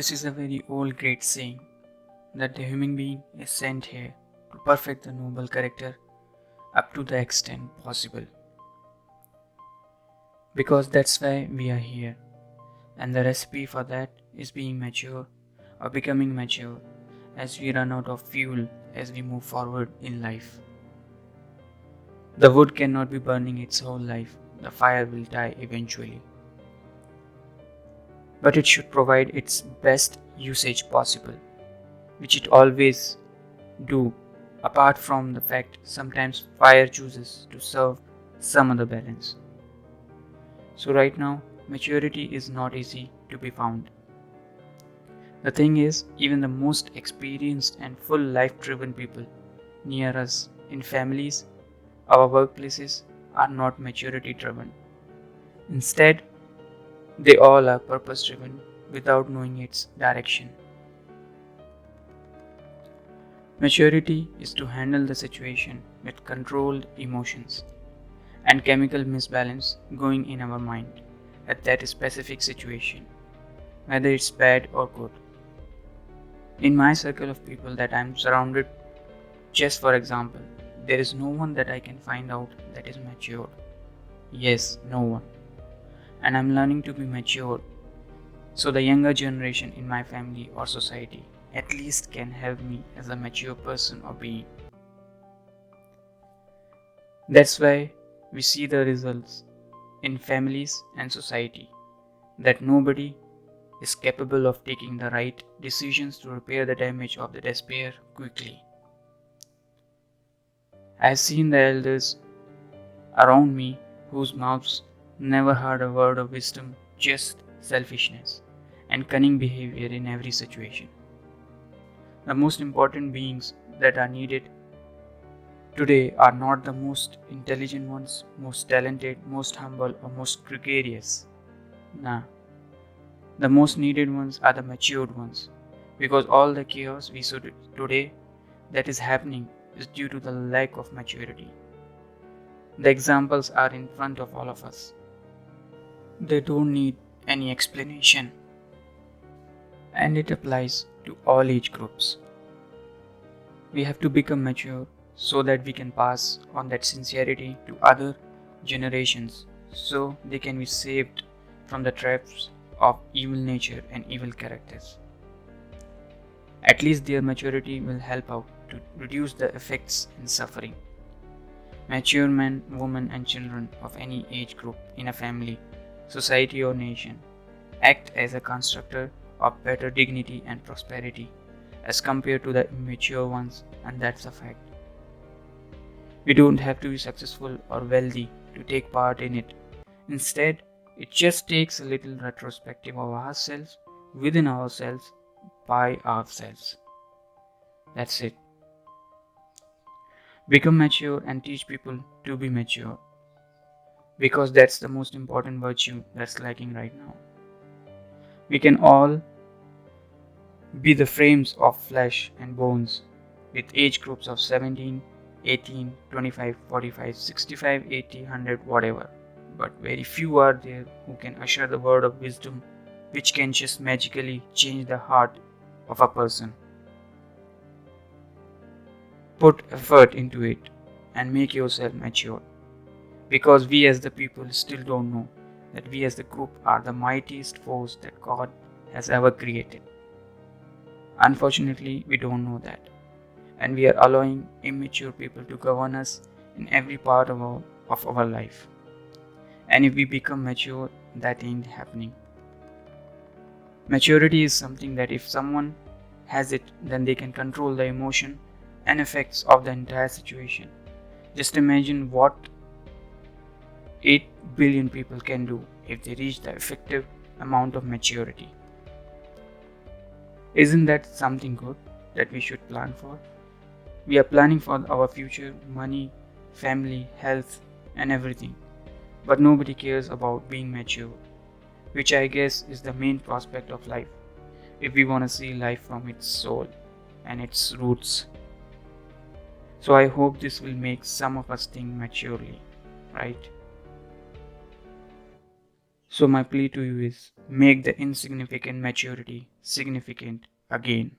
This is a very old great saying that the human being is sent here to perfect the noble character up to the extent possible. Because that's why we are here, and the recipe for that is being mature or becoming mature as we run out of fuel as we move forward in life. The wood cannot be burning its whole life, the fire will die eventually. But it should provide its best usage possible, which it always do, apart from the fact sometimes fire chooses to serve some other balance. So right now, maturity is not easy to be found. The thing is, even the most experienced and full life-driven people near us in families, our workplaces are not maturity driven. Instead, they all are purpose driven without knowing its direction. Maturity is to handle the situation with controlled emotions and chemical misbalance going in our mind at that specific situation, whether it's bad or good. In my circle of people that I'm surrounded, just for example, there is no one that I can find out that is mature. Yes, no one. And I'm learning to be mature so the younger generation in my family or society at least can help me as a mature person or being. That's why we see the results in families and society that nobody is capable of taking the right decisions to repair the damage of the despair quickly. I have seen the elders around me whose mouths never heard a word of wisdom, just selfishness and cunning behavior in every situation. The most important beings that are needed today are not the most intelligent ones, most talented, most humble, or most gregarious. Nah, the most needed ones are the matured ones, because all the chaos we see today that is happening is due to the lack of maturity. The examples are in front of all of us. They don't need any explanation, and it applies to all age groups. We have to become mature so that we can pass on that sincerity to other generations so they can be saved from the traps of evil nature and evil characters. At least their maturity will help out to reduce the effects and suffering. Mature men, women, and children of any age group in a family, society, or nation act as a constructor of better dignity and prosperity as compared to the immature ones, and that's a fact. We don't have to be successful or wealthy to take part in it. Instead, it just takes a little retrospective of ourselves, within ourselves, by ourselves. That's it. Become mature and teach people to be mature, because that's the most important virtue that's lacking right now. We can all be the frames of flesh and bones with age groups of 17, 18, 25, 45, 65, 80, 100, whatever. But very few are there who can usher the word of wisdom which can just magically change the heart of a person. Put effort into it and make yourself mature, because we as the people still don't know that we as the group are the mightiest force that God has ever created. Unfortunately, we don't know that, and we are allowing immature people to govern us in every part of our life. And if we become mature, that ain't happening. Maturity is something that if someone has it, then they can control the emotion and effects of the entire situation. Just imagine what 8 billion people can do if they reach the effective amount of maturity. Isn't that something good that we should plan for? We are planning for our future, money, family, health, and everything. But nobody cares about being mature, which I guess is the main prospect of life, if we want to see life from its soul and its roots. So I hope this will make some of us think maturely, right? So, my plea to you is make the insignificant maturity significant again.